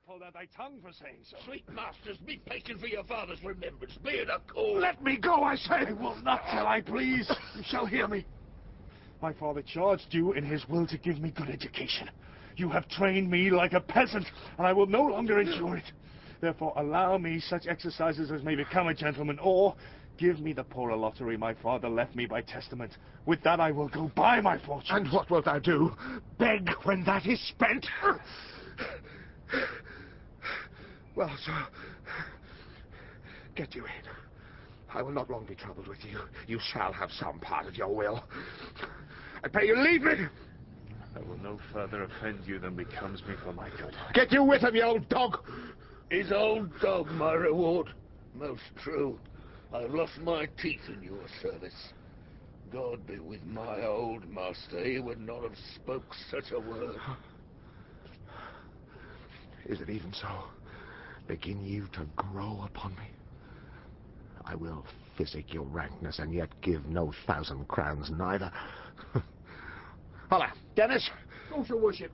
pulled out thy tongue for saying so. Sweet masters, be patient for your father's remembrance. Be it a call. Let me go, I say! I will not till I please. You shall hear me. My father charged you in his will to give me good education. You have trained me like a peasant, and I will no longer endure it. Therefore, allow me such exercises as may become a gentleman, or give me the poor lottery my father left me by testament. With that I will go buy my fortune. And what wilt thou do? Beg when that is spent? Well, sir, get you in. I will not long be troubled with you. You shall have some part of your will. I pray you leave me. I will no further offend you than becomes me for my good. Get you with him, you old dog. Is old dog my reward? Most true. I've lost my teeth in your service. God be with my old master. He would not have spoke such a word. Is it even so? Begin you to grow upon me? I will physic your rankness, and yet give no 1,000 crowns neither. Holla, Dennis. Oh, your worship.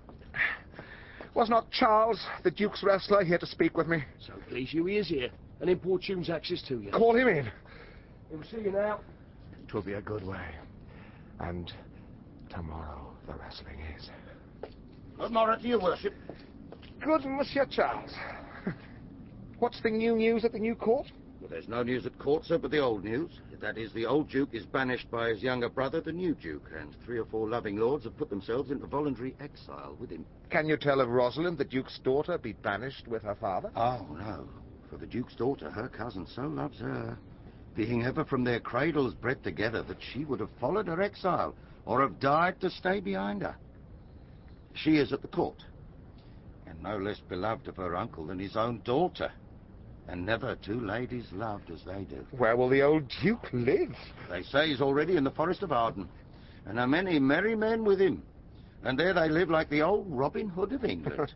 Was not Charles, the Duke's wrestler, here to speak with me? So please you, he is here, and importunes access to you. Call him in. He'll see you now. 'Twill be a good way. And tomorrow the wrestling is. Good morrow to your worship. Good, Monsieur Charles. What's the new news at the new court? Well, there's no news at court, sir, but the old news. That is, the old Duke is banished by his younger brother, the new Duke, and 3 or 4 loving lords have put themselves into voluntary exile with him. Can you tell of Rosalind, the Duke's daughter, be banished with her father? Oh, no. For the Duke's daughter, her cousin so loves her, being ever from their cradles bred together, that she would have followed her exile, or have died to stay behind her. She is at the court, and no less beloved of her uncle than his own daughter. And never 2 ladies loved as they do. Where will the old Duke live? They say he's already in the Forest of Arden, and are many merry men with him. And there they live like the old Robin Hood of England.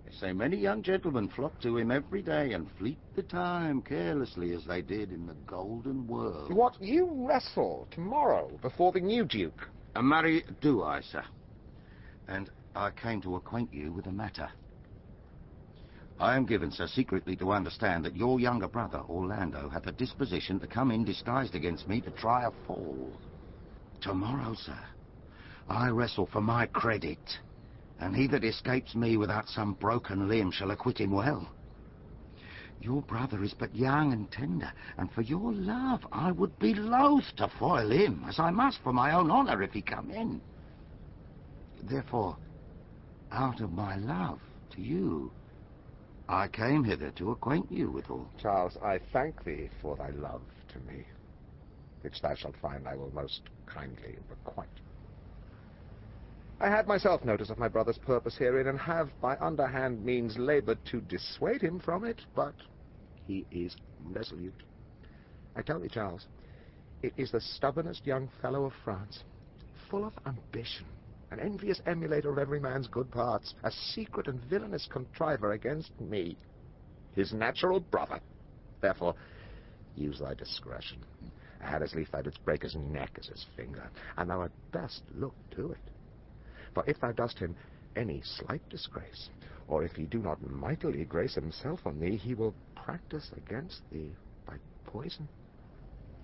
They say many young gentlemen flock to him every day and fleet the time carelessly as they did in the golden world. What, you wrestle tomorrow before the new Duke? Marry, do I, sir. And I came to acquaint you with the matter. I am given, sir, secretly to understand that your younger brother, Orlando, hath a disposition to come in disguised against me to try a fall. Tomorrow, sir, I wrestle for my credit, and he that escapes me without some broken limb shall acquit him well. Your brother is but young and tender, and for your love I would be loath to foil him, as I must for my own honour if he come in. Therefore, out of my love to you, I came hither to acquaint you with all. Charles, I thank thee for thy love to me, which thou shalt find I will most kindly requite. I had myself notice of my brother's purpose herein, and have by underhand means laboured to dissuade him from it, but he is resolute. I tell thee, Charles, it is the stubbornest young fellow of France, full of ambition, an envious emulator of every man's good parts, a secret and villainous contriver against me, his natural brother. Therefore, use thy discretion. I had as lief thou didst break his neck as his finger, and thou had best look to it. For if thou dost him any slight disgrace, or if he do not mightily grace himself on thee, he will practice against thee by poison,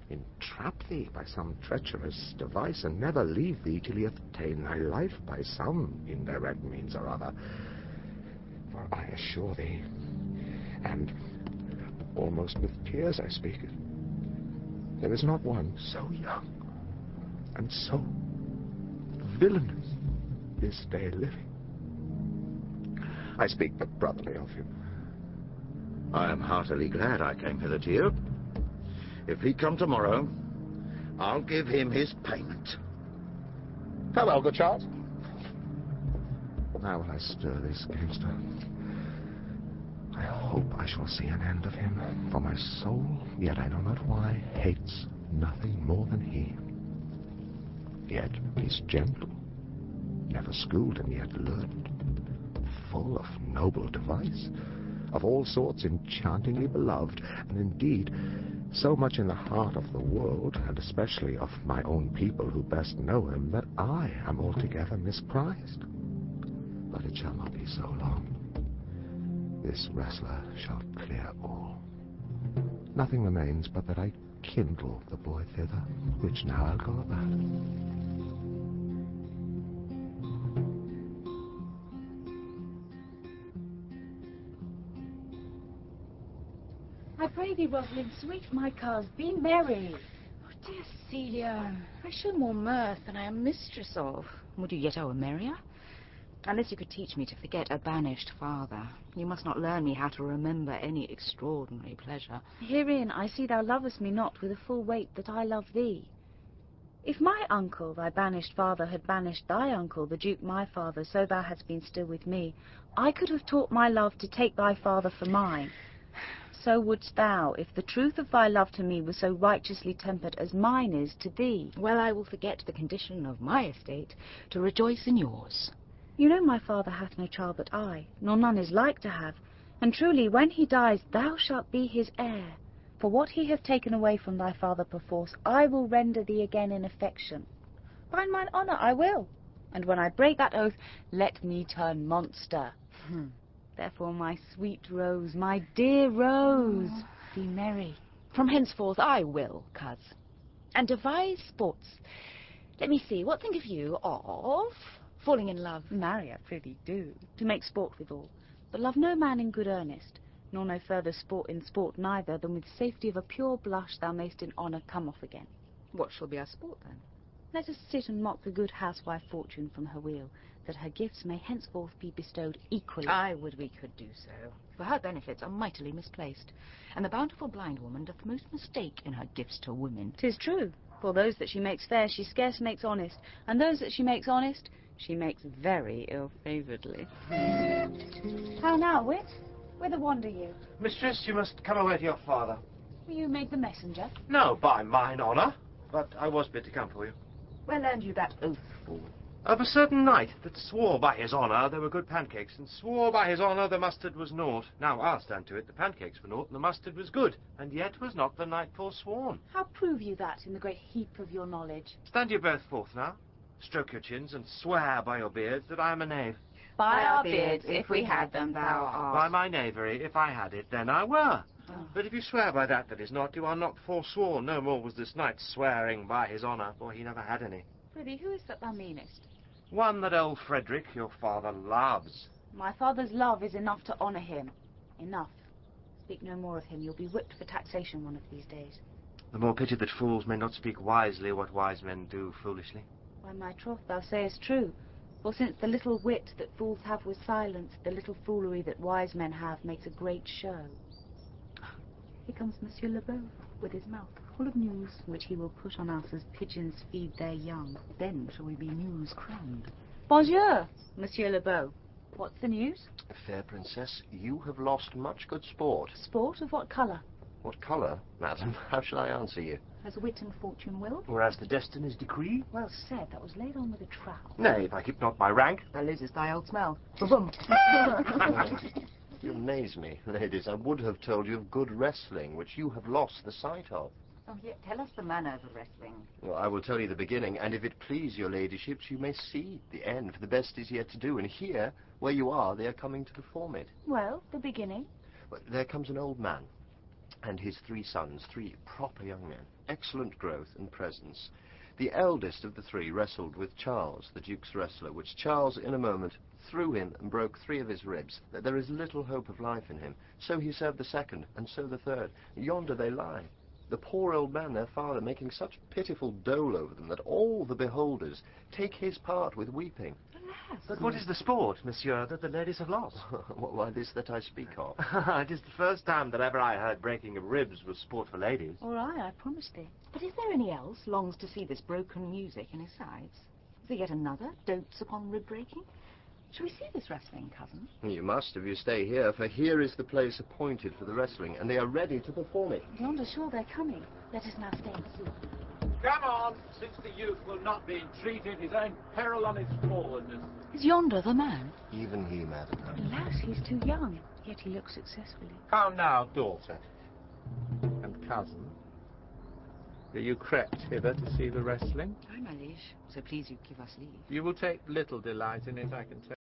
entrap thee by some treacherous device, and never leave thee till he hath ta'en thy life by some indirect means or other. For I assure thee, and almost with tears I speak it, there is not one so young and so villainous this day living. I speak but brotherly of him. I am heartily glad I came hither to you. If he come tomorrow, I'll give him his payment. Farewell, good Charles. Now will I stir this gamester. I hope I shall see an end of him, for my soul, yet I know not why, hates nothing more than he. Yet he's gentle, never schooled and yet learned, full of noble device, of all sorts enchantingly beloved, and indeed so much in the heart of the world, and especially of my own people who best know him, that I am altogether misprized. But it shall not be so long. This wrestler shall clear all. Nothing remains but that I kindle the boy thither, which now I'll go about. I pray thee, Rosalind, sweet my cause, be merry. Oh, dear Celia, I show more mirth than I am mistress of. Would you yet owe a merrier? Unless you could teach me to forget a banished father, you must not learn me how to remember any extraordinary pleasure. Herein I see thou lovest me not with the full weight that I love thee. If my uncle, thy banished father, had banished thy uncle, the Duke my father, so thou hadst been still with me, I could have taught my love to take thy father for mine. So wouldst thou, if the truth of thy love to me was so righteously tempered as mine is to thee. Well, I will forget the condition of my estate to rejoice in yours. You know my father hath no child but I, nor none is like to have, and truly when he dies thou shalt be his heir. For what he hath taken away from thy father perforce, I will render thee again in affection. By mine honour I will, and when I break that oath, let me turn monster. Therefore, my sweet Rose, my dear Rose, be merry. From henceforth I will, coz, and devise sports. Let me see, what think of you of falling in love? Marry, I prithee do, to make sport withal, but love no man in good earnest, nor no further sport in sport neither, than with safety of a pure blush thou mayst in honour come off again. What shall be our sport, then? Let us sit and mock the good housewife Fortune from her wheel, that her gifts may henceforth be bestowed equally. I would we could do so, for her benefits are mightily misplaced, and the bountiful blind woman doth most mistake in her gifts to women. 'Tis true, for those that she makes fair she scarce makes honest, and those that she makes honest she makes very ill-favouredly. How now, wit? Whither wander you? Mistress, you must come away to your father. Were you made the messenger? No, by mine honour, but I was bid to come for you. Where learned you that oath, fool? Of a certain knight that swore by his honour there were good pancakes, and swore by his honour the mustard was naught. Now I'll stand to it, the pancakes were naught, and the mustard was good, and yet was not the knight forsworn. How prove you that in the great heap of your knowledge? Stand you both forth now, stroke your chins, and swear by your beards that I am a knave. By our beards, if we had them, thou art. By my knavery, if I had it, then I were. But if you swear by that is not, you are not forsworn. No more was this knight swearing by his honour, for he never had any. Prithee, who is that thou meanest? One that old Frederick, your father, loves. My father's love is enough to honour him. Enough. Speak no more of him. You'll be whipped for taxation one of these days. The more pity that fools may not speak wisely what wise men do foolishly. Why, my troth, thou sayest true. For since the little wit that fools have with silence, the little foolery that wise men have makes a great show. Here comes Monsieur Le Beau, with his mouth full of news, which he will put on us as pigeons feed their young. Then shall we be news-crowned. Bonjour, Monsieur Le Beau. What's the news? Fair princess, you have lost much good sport. Sport of what colour? What colour, madam? How shall I answer you? As wit and fortune will. Or as the destinies decree? Well said, that was laid on with a trowel. Nay, if I keep not my rank. Thou losest thy old smell. Boom. You amaze me, ladies. I would have told you of good wrestling, which you have lost the sight of. Oh, yet tell us the manner of the wrestling. Well, I will tell you the beginning, and if it please your ladyships, you may see the end, for the best is yet to do, and here, where you are, they are coming to perform it. Well, the beginning. Well, there comes an old man, and his 3 sons, 3 proper young men, excellent growth and presence. The eldest of the 3 wrestled with Charles, the Duke's wrestler, which Charles, in a moment, threw him and broke 3 of his ribs, that there is little hope of life in him. So he served the 2nd, and so the 3rd. Yonder they lie. The poor old man, their father, making such pitiful dole over them that all the beholders take his part with weeping. But what is the sport, monsieur, that the ladies have lost? Why, this that I speak of. It is the first time that ever I heard breaking of ribs was sport for ladies. All right, I promise thee. But is there any else longs to see this broken music in his sides? Is there yet another dotes upon rib-breaking? Shall we see this wrestling, cousin? You must if you stay here, for here is the place appointed for the wrestling, and they are ready to perform it. Yonder sure they're coming. Let us now stay and see. Come on, since the youth will not be entreated, his own peril on his forwardness. Is yonder the man? Even he, madam. Alas, he's too young, yet he looks successfully. How now, daughter and cousin? Are you crept hither to see the wrestling? Aye, my liege. So please you give us leave. You will take little delight in it, I can tell.